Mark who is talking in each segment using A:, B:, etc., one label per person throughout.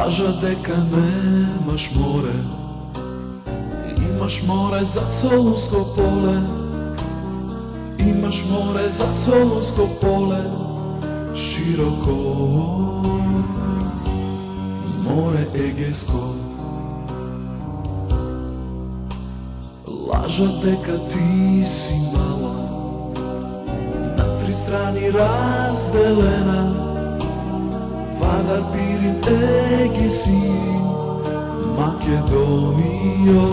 A: Лажа дека немаш море, имаш море за Солунско поле, имаш море за Солунско поле, широко море Егејско. Лажа дека ти си мала, на три страни разделена, Вардар, Пирин, Егесин, Македонијо,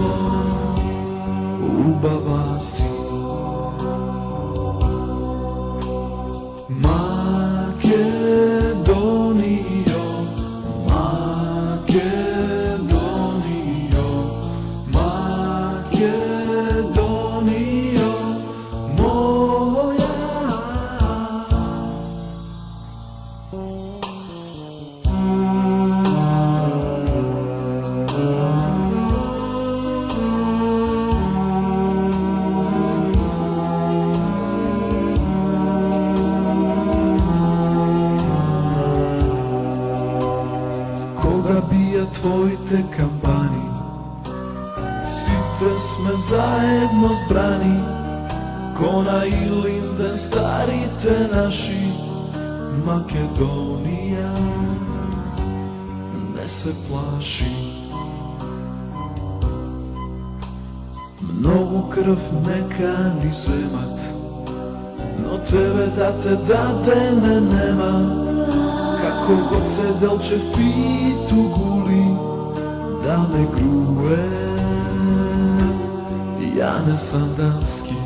A: убава си. Македонијо, Македонијо, Македонијо, моја. Кога бија твоите кампани, сите сме заедно збрани, Кона и Линден, старите наши. Македонија не се плаши. Многу крв нека ни земат, но тебе да те дадеме нема. Како год се Делчев питу гули, да ме груе, Јане Сандански.